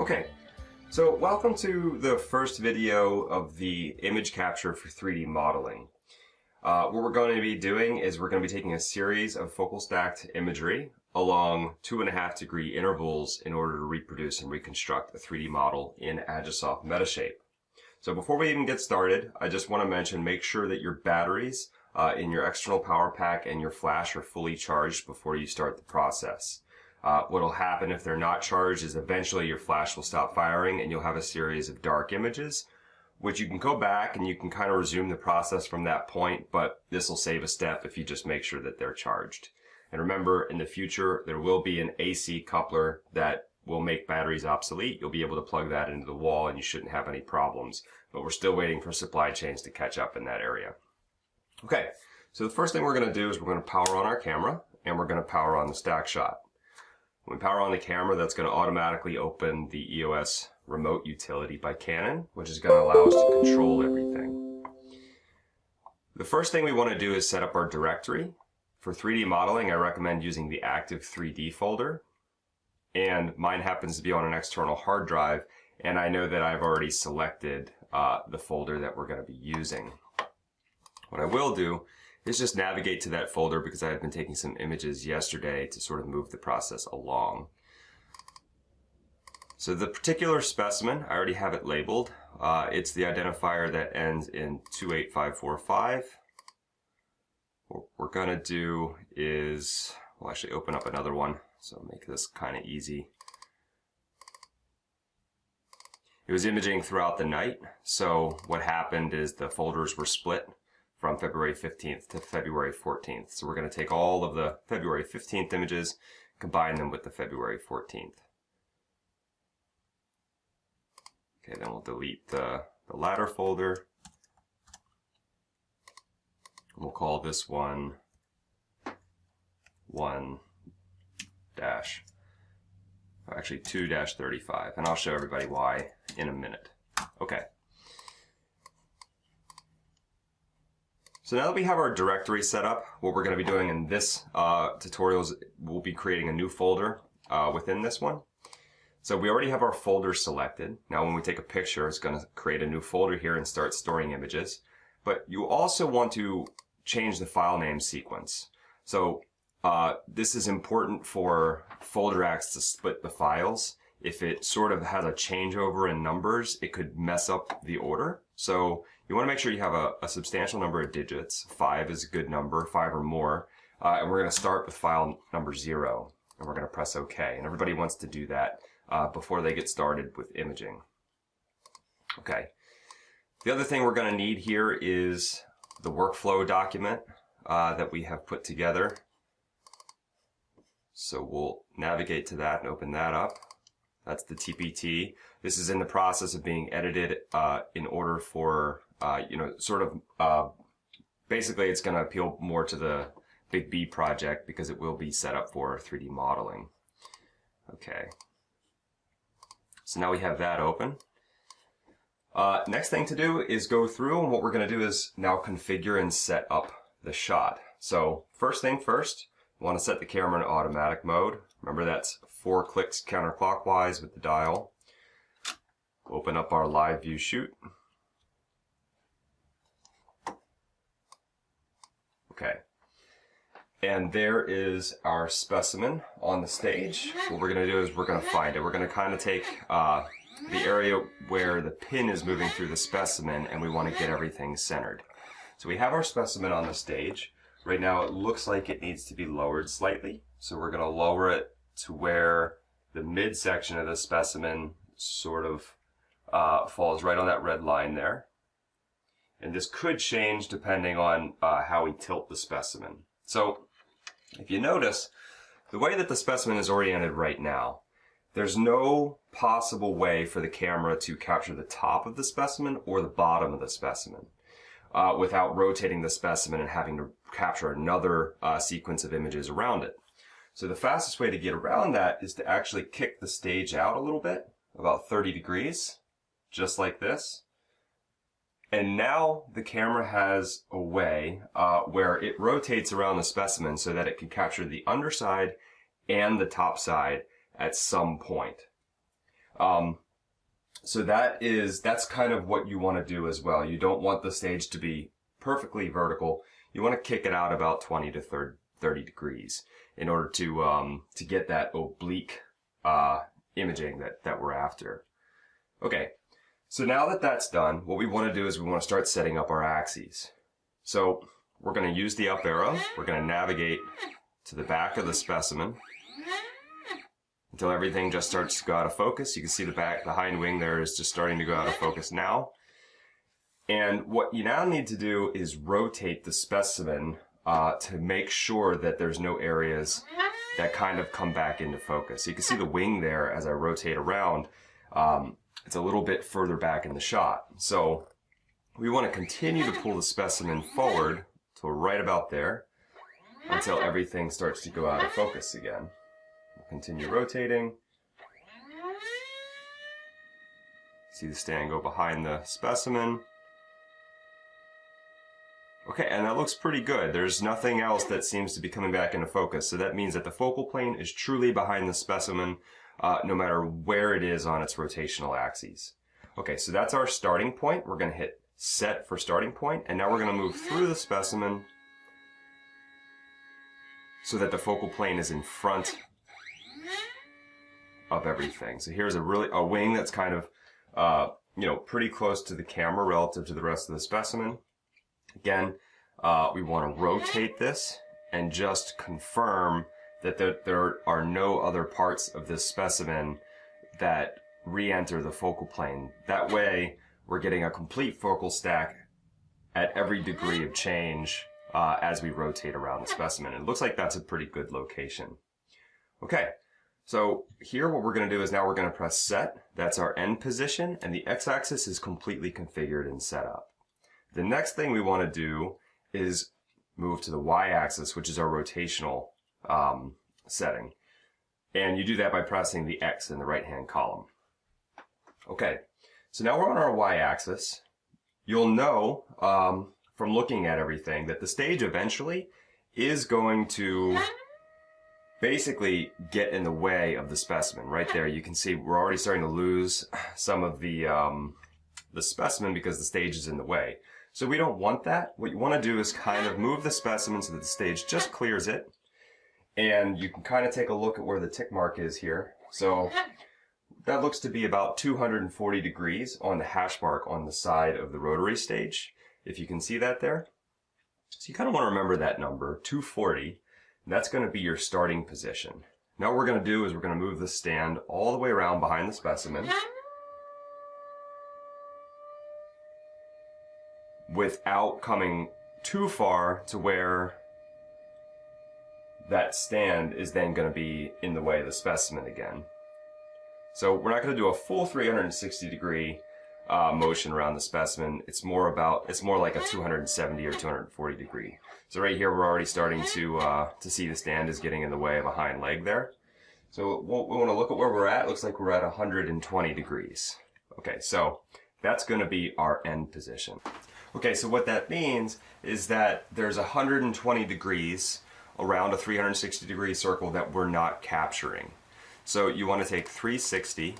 Okay, so welcome to the first video of the image capture for 3D modeling. What we're going to be doing is we're going to be taking a series of focal stacked imagery along 2.5 degree intervals in order to reproduce and reconstruct a 3D model in Agisoft Metashape. So before we even get started, I just want to mention, make sure that your batteries in your external power pack and your flash are fully charged before you start the process. What will happen if they're not charged is eventually your flash will stop firing and you'll have a series of dark images, which you can go back and you can kind of resume the process from that point, but this will save a step if you just make sure that they're charged. And remember, in the future, there will be an AC coupler that will make batteries obsolete. You'll be able to plug that into the wall and you shouldn't have any problems, but we're still waiting for supply chains to catch up in that area. Okay, so the first thing we're going to do is we're going to power on our camera and we're going to power on the stack shot. When we power on the camera, that's going to automatically open the EOS remote utility by Canon, which is going to allow us to control everything. The first thing we want to do is set up our directory. For 3D modeling, I recommend using the Active 3D folder, and mine happens to be on an external hard drive, and I know that I've already selected the folder that we're going to be using. What I will do is just navigate to that folder because I have been taking some images yesterday to sort of move the process along. So the particular specimen, I already have it labeled. It's the identifier that ends in 28545. What we're going to do is, we'll actually open up another one, so make this kind of easy. It was imaging throughout the night, so what happened is the folders were split from February 15th to February 14th. So we're going to take all of the February 15th images, combine them with the February 14th. Okay, then we'll delete the latter folder. We'll call this one 2-35, and I'll show everybody why in a minute. Okay. So now that we have our directory set up, what we're going to be doing in this tutorial is we'll be creating a new folder within this one. So we already have our folder selected. Now when we take a picture, it's going to create a new folder here and start storing images. But you also want to change the file name sequence. So this is important for FolderX to split the files. If it sort of has a changeover in numbers, it could mess up the order. So you want to make sure you have a substantial number of digits. 5 is a good number, 5 or more. And we're going to start with file number 0. And we're going to press OK. And everybody wants to do that before they get started with imaging. Okay. The other thing we're going to need here is the workflow document that we have put together. So we'll navigate to that and open that up. That's the TPT. This is in the process of being edited in order for, basically it's going to appeal more to the Big B project because it will be set up for 3D modeling. Okay. So now we have that open. Next thing to do is go through, and what we're going to do is now configure and set up the shot. So first thing first, we want to set the camera in automatic mode. Remember, that's 4 clicks counterclockwise with the dial. Open up our live view shoot. Okay. And there is our specimen on the stage. What we're going to do is we're going to find it. We're going to kind of take the area where the pin is moving through the specimen, and we want to get everything centered. So we have our specimen on the stage. Right now it looks like it needs to be lowered slightly. So we're going to lower it to where the midsection of the specimen sort of falls right on that red line there. And this could change depending on how we tilt the specimen. So if you notice, the way that the specimen is oriented right now, there's no possible way for the camera to capture the top of the specimen or the bottom of the specimen without rotating the specimen and having to capture another sequence of images around it. So the fastest way to get around that is to actually kick the stage out a little bit, about 30 degrees, just like this. And now the camera has a way where it rotates around the specimen so that it can capture the underside and the top side at some point. So that's kind of what you want to do as well. You don't want the stage to be perfectly vertical. You want to kick it out about 20 to 30 degrees in order to get that oblique imaging that we're after. Okay, so now that that's done, what we want to do is we want to start setting up our axes. So we're going to use the up arrow. We're going to navigate to the back of the specimen until everything just starts to go out of focus. You can see the hind wing there is just starting to go out of focus now. And what you now need to do is rotate the specimen to make sure that there's no areas that kind of come back into focus. So you can see the wing there as I rotate around. It's a little bit further back in the shot. So we want to continue to pull the specimen forward to right about there until everything starts to go out of focus again. We'll continue rotating. See the stand go behind the specimen. Okay, and that looks pretty good. There's nothing else that seems to be coming back into focus. So that means that the focal plane is truly behind the specimen, no matter where it is on its rotational axes. Okay, so that's our starting point. We're going to hit set for starting point, and now we're going to move through the specimen so that the focal plane is in front of everything. So here's a wing that's kind of, pretty close to the camera relative to the rest of the specimen. Again, we want to rotate this and just confirm that there are no other parts of this specimen that re-enter the focal plane. That way, we're getting a complete focal stack at every degree of change as we rotate around the specimen. It looks like that's a pretty good location. Okay, so here what we're going to do is now we're going to press set. That's our end position, and the x-axis is completely configured and set up. The next thing we want to do is move to the y-axis, which is our rotational setting. And you do that by pressing the X in the right-hand column. Okay, so now we're on our y-axis. You'll know from looking at everything that the stage eventually is going to basically get in the way of the specimen. Right there, you can see we're already starting to lose some of the specimen because the stage is in the way. So we don't want that. What you want to do is kind of move the specimen so that the stage just clears it. And you can kind of take a look at where the tick mark is here. So that looks to be about 240 degrees on the hash mark on the side of the rotary stage, if you can see that there. So you kind of want to remember that number, 240. That's going to be your starting position. Now what we're going to do is we're going to move the stand all the way around behind the specimen without coming too far to where that stand is then going to be in the way of the specimen again. So we're not going to do a full 360 degree motion around the specimen. It's more like a 270 or 240 degree. So right here we're already starting to see the stand is getting in the way of a hind leg there. So we want to look at where we're at. It looks like we're at 120 degrees. Okay, so that's going to be our end position. Okay, so what that means is that there's 120 degrees around a 360 degree circle that we're not capturing. So you want to take 360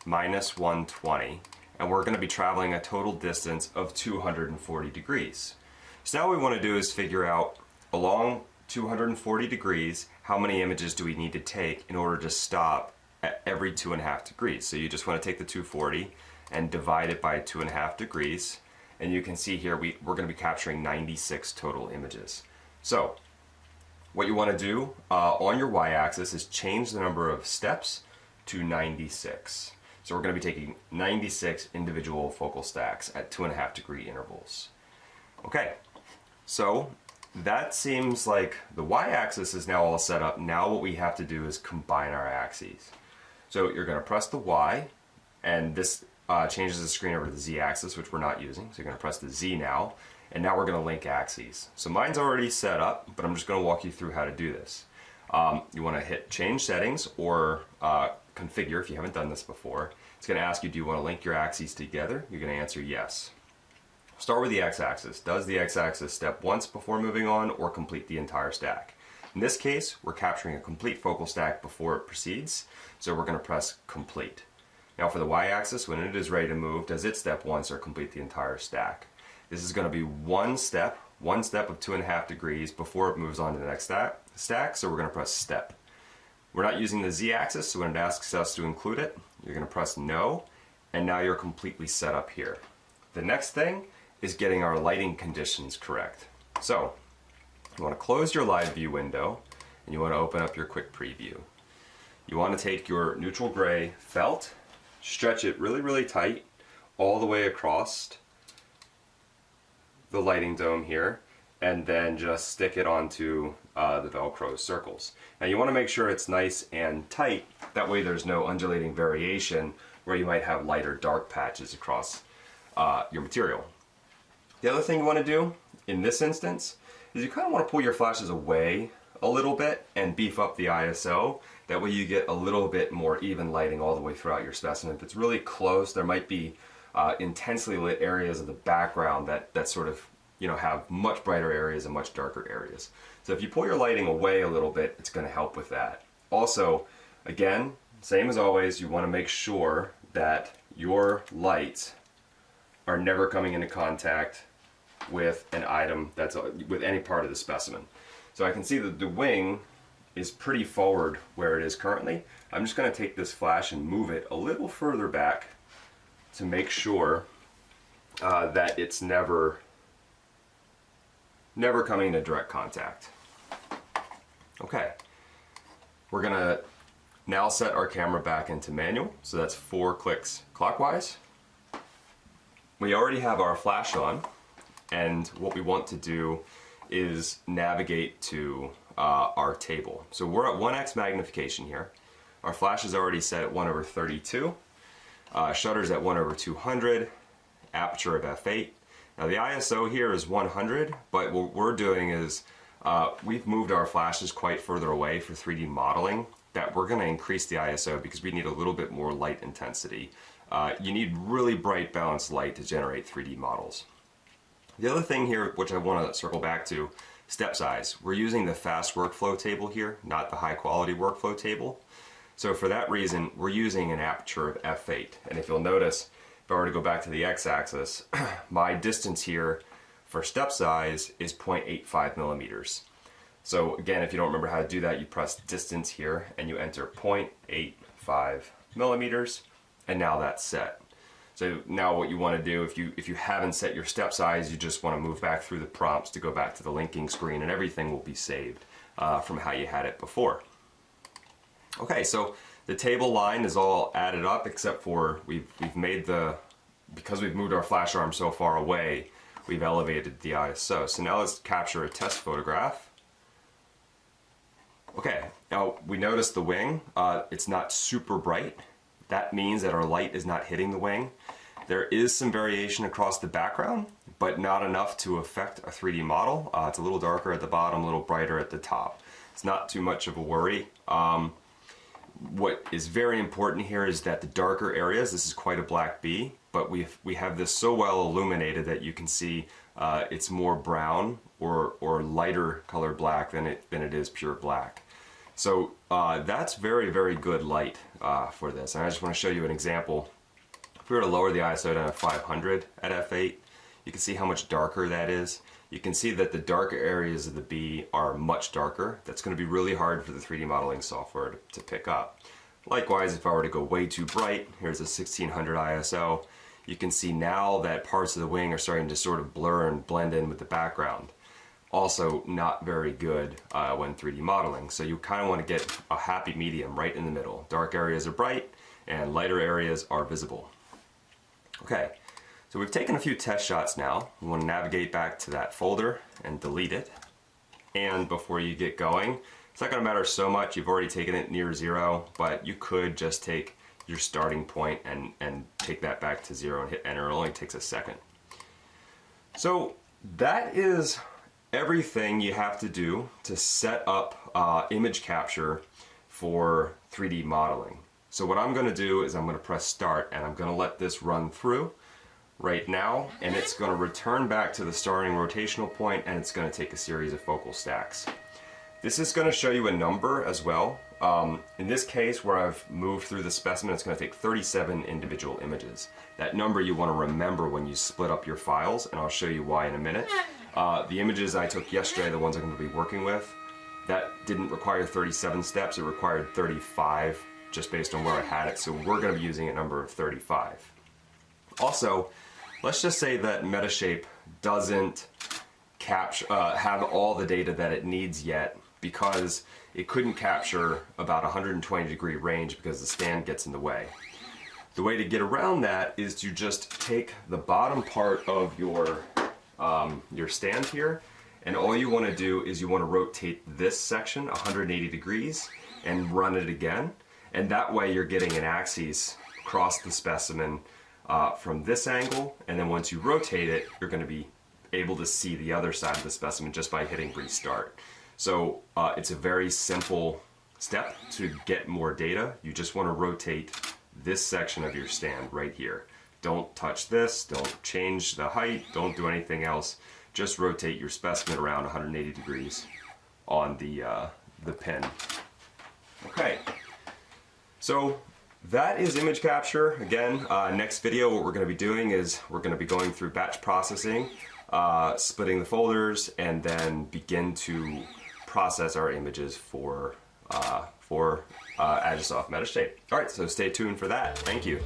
minus 120, and we're going to be traveling a total distance of 240 degrees. So now what we want to do is figure out along 240 degrees, how many images do we need to take in order to stop at every 2.5 degrees. So you just want to take the 240 and divide it by 2.5 degrees. And you can see here we're going to be capturing 96 total images. So what you want to do on your y-axis is change the number of steps to 96. So we're going to be taking 96 individual focal stacks at 2.5 degree intervals. Okay, so that seems like the y-axis is now all set up. Now what we have to do is combine our axes. So you're going to press the Y, and this changes the screen over to the Z-axis, which we're not using. So you're going to press the Z now, and now we're going to link axes. So mine's already set up, but I'm just going to walk you through how to do this. You want to hit Change Settings or Configure if you haven't done this before. It's going to ask you, do you want to link your axes together? You're going to answer yes. Start with the x-axis. Does the x-axis step once before moving on or complete the entire stack? In this case, we're capturing a complete focal stack before it proceeds, so we're going to press Complete. Now for the y-axis, when it is ready to move, does it step once or complete the entire stack? This is going to be one step of 2.5 degrees before it moves on to the next stack, so we're going to press step. We're not using the z-axis, so when it asks us to include it, you're going to press no, and now you're completely set up here. The next thing is getting our lighting conditions correct. So, you want to close your live view window, and you want to open up your quick preview. You want to take your neutral gray felt, stretch it really, really tight all the way across the lighting dome here, and then just stick it onto the Velcro circles. Now you want to make sure it's nice and tight, that way there's no undulating variation where you might have light or dark patches across your material. The other thing you want to do in this instance is you kind of want to pull your flashes away a little bit and beef up the ISO. That way you get a little bit more even lighting all the way throughout your specimen. If it's really close, there might be intensely lit areas of the background that sort of have much brighter areas and much darker areas. So if you pull your lighting away a little bit, it's going to help with that. Also, again, same as always, you want to make sure that your lights are never coming into contact with an item that's with any part of the specimen. So I can see that the wing is pretty forward where it is currently. I'm just going to take this flash and move it a little further back to make sure that it's never coming into direct contact. Okay, we're going to now set our camera back into manual, so that's 4 clicks clockwise. We already have our flash on, and what we want to do is navigate to our table. So we're at 1x magnification here. Our flash is already set at 1/32. Shutter's at 1/200. Aperture of f8. Now the ISO here is 100, but what we're doing is we've moved our flashes quite further away for 3D modeling, that we're going to increase the ISO because we need a little bit more light intensity. You need really bright balanced light to generate 3D models. The other thing here, which I want to circle back to, step size. We're using the fast workflow table here, not the high quality workflow table. So for that reason, we're using an aperture of f8. And if you'll notice, if I were to go back to the x-axis, my distance here for step size is 0.85 millimeters. So again, if you don't remember how to do that, you press distance here and you enter 0.85 millimeters, and now that's set. So now what you want to do, if you haven't set your step size, you just want to move back through the prompts to go back to the linking screen, and everything will be saved from how you had it before. Okay, so the table line is all added up except for we've made because we've moved our flash arm so far away, we've elevated the ISO. So now let's capture a test photograph. Okay, now we notice the wing, it's not super bright. That means that our light is not hitting the wing. There is some variation across the background, but not enough to affect a 3D model. It's a little darker at the bottom, a little brighter at the top. It's not too much of a worry. What is very important here is that the darker areas, this is quite a black bee, but we have this so well illuminated that you can see it's more brown or lighter colored black than it is pure black. So that's very, very good light for this. And I just want to show you an example. If we were to lower the ISO down to 500 at f8, you can see how much darker that is. You can see that the darker areas of the bee are much darker. That's going to be really hard for the 3D modeling software to pick up. Likewise, if I were to go way too bright, here's a 1600 ISO, you can see now that parts of the wing are starting to sort of blur and blend in with the background. Also not very good when 3D modeling. So you kind of want to get a happy medium right in the middle. Dark areas are bright and lighter areas are visible. Okay, so we've taken a few test shots now. We want to navigate back to that folder and delete it. And before you get going, it's not going to matter so much. You've already taken it near 0, but you could just take your starting point and take that back to 0 and hit enter. It only takes a second. So that is everything you have to do to set up image capture for 3D modeling. So what I'm going to do is I'm going to press start, and I'm going to let this run through right now, and it's going to return back to the starting rotational point, and it's going to take a series of focal stacks. This is going to show you a number as well. In this case, where I've moved through the specimen, it's going to take 37 individual images. That number you want to remember when you split up your files, and I'll show you why in a minute. The images I took yesterday, the ones I'm going to be working with, that didn't require 37 steps, it required 35 just based on where I had it, so we're going to be using a number of 35. Also, let's just say that Metashape doesn't have all the data that it needs yet because it couldn't capture about 120 degree range because the stand gets in the way. The way to get around that is to just take the bottom part of your stand here, and all you want to do is you want to rotate this section 180 degrees and run it again, and that way you're getting an axis across the specimen from this angle, and then once you rotate it, you're going to be able to see the other side of the specimen just by hitting restart. So it's a very simple step to get more data. You just want to rotate this section of your stand right here. Don't touch this, don't change the height, don't do anything else. Just rotate your specimen around 180 degrees on the pin. Okay, so that is image capture. Again, next video what we're going to be doing is we're going to be going through batch processing, splitting the folders, and then begin to process our images for Agisoft Metashape. Alright, so stay tuned for that. Thank you.